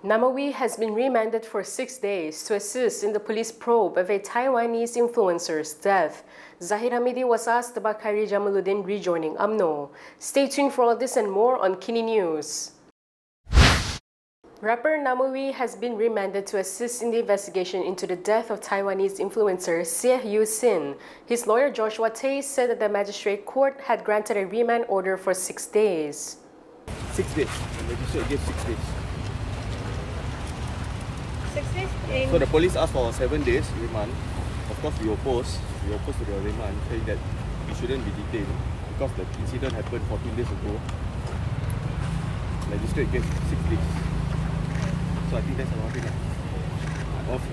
Namewee has been remanded for 6 days to assist in the police probe of a Taiwanese influencer's death. Zahid Hamidi was asked about Khairi Jamaluddin rejoining UMNO. Stay tuned for all this and more on KiniNews. Rapper Namewee has been remanded to assist in the investigation into the death of Taiwanese influencer Hsieh Yu-hsin. His lawyer Joshua Tay said that the magistrate court had granted a remand order for 6 days. 6 days. The magistrate gave 6 days. 6 days? So the police asked for 7 days remand. Of course, we oppose to the remand, saying that we shouldn't be detained because the incident happened 14 days ago. The magistrate gave 6 days. So I think that's one thing.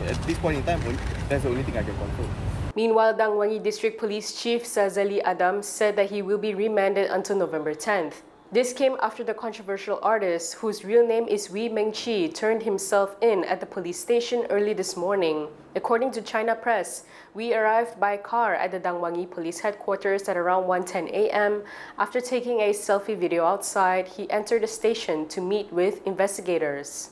At this point in time, that's the only thing I can confirm. Meanwhile, Dang Wangi District Police Chief Sazalee Adam said that he will be remanded until November 10th. This came after the controversial artist, whose real name is Wee Meng Chee, turned himself in at the police station early this morning. According to China Press, Wee arrived by car at the Dang Wangi police headquarters at around 1:10 a.m. After taking a selfie video outside, he entered the station to meet with investigators.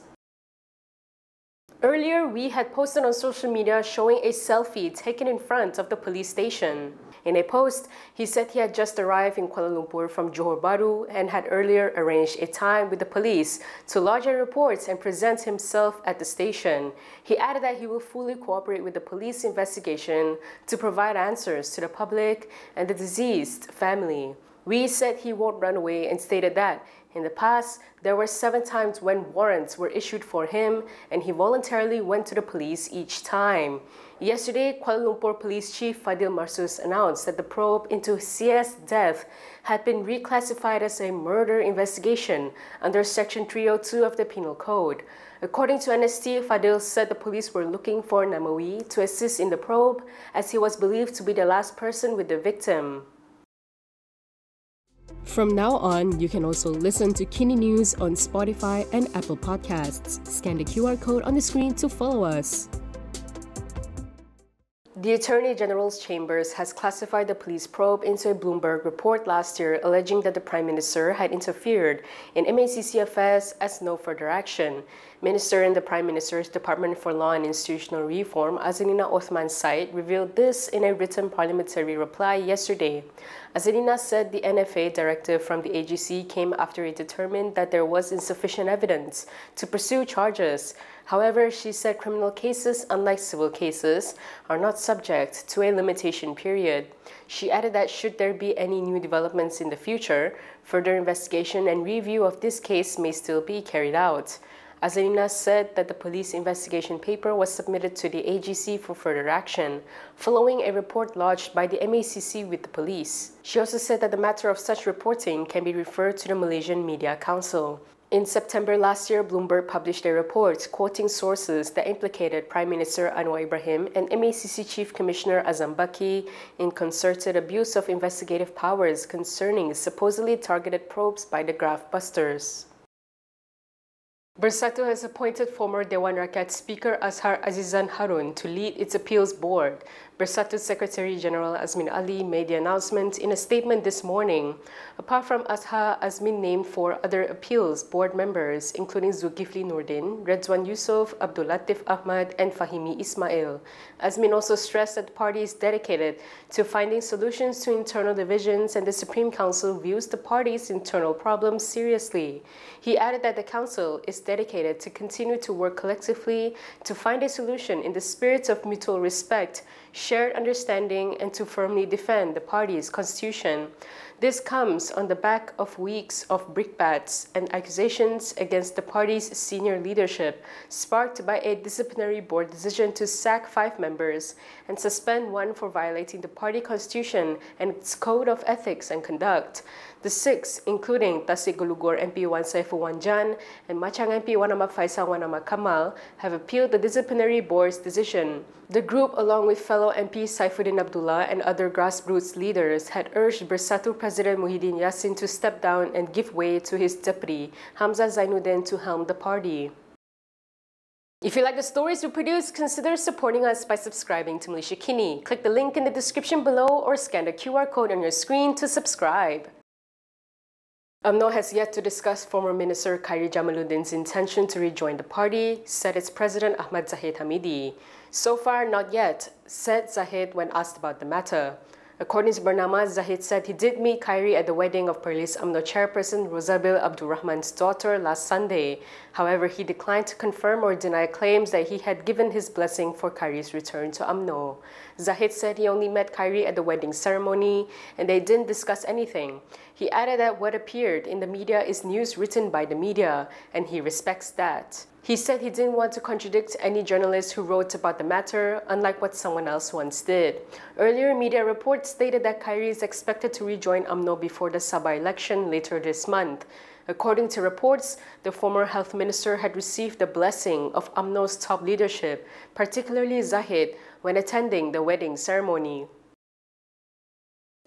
Earlier, Wee had posted on social media showing a selfie taken in front of the police station. In a post, he said he had just arrived in Kuala Lumpur from Johor Bahru and had earlier arranged a time with the police to lodge a report and present himself at the station. He added that he will fully cooperate with the police investigation to provide answers to the public and the deceased family. Wee said he won't run away and stated that in the past, there were 7 times when warrants were issued for him and he voluntarily went to the police each time. Yesterday, Kuala Lumpur Police Chief Fadil Marsus announced that the probe into Hsieh's death had been reclassified as a murder investigation under Section 302 of the Penal Code. According to NST, Fadil said the police were looking for Namewee to assist in the probe as he was believed to be the last person with the victim. From now on, you can also listen to KiniNews on Spotify and Apple Podcasts. Scan the QR code on the screen to follow us. The Attorney General's Chambers has classified the police probe into a Bloomberg report last year alleging that the Prime Minister had interfered in MACC affairs as no further action. Minister in the Prime Minister's Department for Law and Institutional Reform, Azanina Othman Said, revealed this in a written parliamentary reply yesterday. Azanina said the NFA directive from the AGC came after it determined that there was insufficient evidence to pursue charges. However, she said criminal cases, unlike civil cases, are not subject to a limitation period. She added that should there be any new developments in the future, further investigation and review of this case may still be carried out. Azanina said that the police investigation paper was submitted to the AGC for further action, following a report lodged by the MACC with the police. She also said that the matter of such reporting can be referred to the Malaysian Media Council. In September last year, Bloomberg published a report quoting sources that implicated Prime Minister Anwar Ibrahim and MACC Chief Commissioner Azam Baki in concerted abuse of investigative powers concerning supposedly targeted probes by the graft busters. Bersatu has appointed former Dewan Rakyat Speaker Azhar Azizan Harun to lead its appeals board. Bersatu's Secretary General Azmin Ali made the announcement in a statement this morning. Apart from Azhar, Azmin named 4 other appeals board members, including Zulkifli Nordin, Redzwan Yusof, Abdul Latif Ahmad, and Fahimi Ismail. Azmin also stressed that the party is dedicated to finding solutions to internal divisions, and the Supreme Council views the party's internal problems seriously. He added that the Council is dedicated to continue to work collectively to find a solution in the spirit of mutual respect, shared understanding, and to firmly defend the party's constitution. This comes on the back of weeks of brickbats and accusations against the party's senior leadership, sparked by a disciplinary board decision to sack 5 members and suspend 1 for violating the party constitution and its code of ethics and conduct. The 6, including Tasik Gulugor MP Wan Saiful Wanjan and Machang MP Wanama Faisal Wanama Kamal, have appealed the disciplinary board's decision. The group, along with fellow MP Saifuddin Abdullah and other grassroots leaders, had urged Bersatu President Muhyiddin Yassin to step down and give way to his deputy, Hamzah Zainuddin, to helm the party. If you like the stories we produce, consider supporting us by subscribing to Malaysia Kini. Click the link in the description below or scan the QR code on your screen to subscribe. UMNO has yet to discuss former Minister Khairi Jamaluddin's intention to rejoin the party, said its president Ahmad Zahid Hamidi. So far, not yet, said Zahid when asked about the matter. According to Bernama, Zahid said he did meet Khairi at the wedding of Perlis UMNO chairperson Rosabil Abdurrahman's daughter last Sunday. However, he declined to confirm or deny claims that he had given his blessing for Khairi's return to UMNO. Zahid said he only met Khairi at the wedding ceremony and they didn't discuss anything. He added that what appeared in the media is news written by the media, and he respects that. He said he didn't want to contradict any journalist who wrote about the matter, unlike what someone else once did. Earlier, media reports stated that Khairi is expected to rejoin UMNO before the Sabah election later this month. According to reports, the former health minister had received the blessing of UMNO's top leadership, particularly Zahid, when attending the wedding ceremony.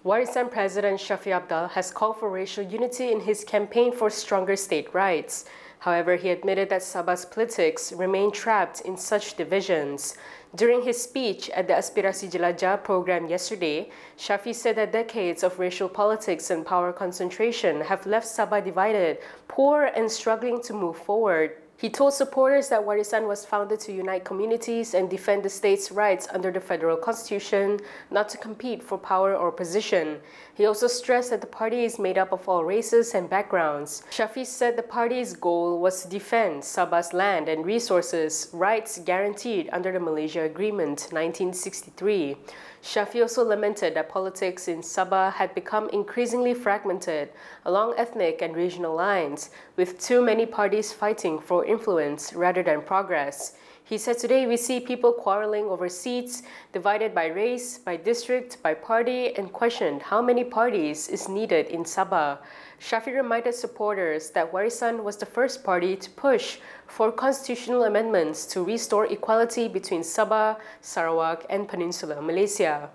Warisan President Shafee Apdal has called for racial unity in his campaign for stronger state rights. However, he admitted that Sabah's politics remain trapped in such divisions. During his speech at the Aspirasi Jelajah program yesterday, Shafee said that decades of racial politics and power concentration have left Sabah divided, poor, and struggling to move forward. He told supporters that Warisan was founded to unite communities and defend the state's rights under the federal constitution, not to compete for power or position. He also stressed that the party is made up of all races and backgrounds. Shafee said the party's goal was to defend Sabah's land and resources, rights guaranteed under the Malaysia Agreement 1963. Shafee also lamented that politics in Sabah had become increasingly fragmented along ethnic and regional lines, with too many parties fighting for influence rather than progress. He said today we see people quarreling over seats, divided by race, by district, by party, and questioned how many parties is needed in Sabah. Shafee reminded supporters that Warisan was the first party to push for constitutional amendments to restore equality between Sabah, Sarawak, and Peninsular Malaysia.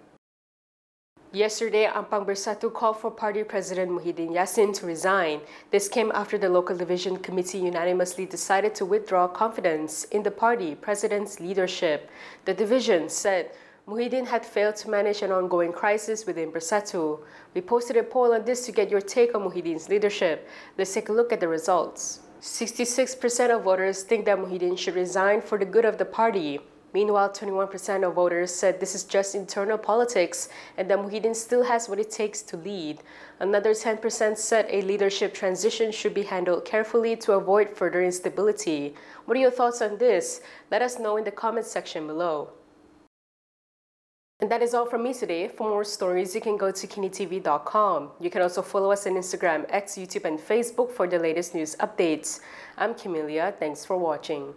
Yesterday, Ampang Bersatu called for party president Muhyiddin Yassin to resign. This came after the local division committee unanimously decided to withdraw confidence in the party president's leadership. The division said Muhyiddin had failed to manage an ongoing crisis within Bersatu. We posted a poll on this to get your take on Muhyiddin's leadership. Let's take a look at the results. 66% of voters think that Muhyiddin should resign for the good of the party. Meanwhile, 21% of voters said this is just internal politics and that Muhyiddin still has what it takes to lead. Another 10% said a leadership transition should be handled carefully to avoid further instability. What are your thoughts on this? Let us know in the comments section below. And that is all from me today. For more stories, you can go to KiniTv.com. You can also follow us on Instagram, X, YouTube, and Facebook for the latest news updates. I'm Camelia. Thanks for watching.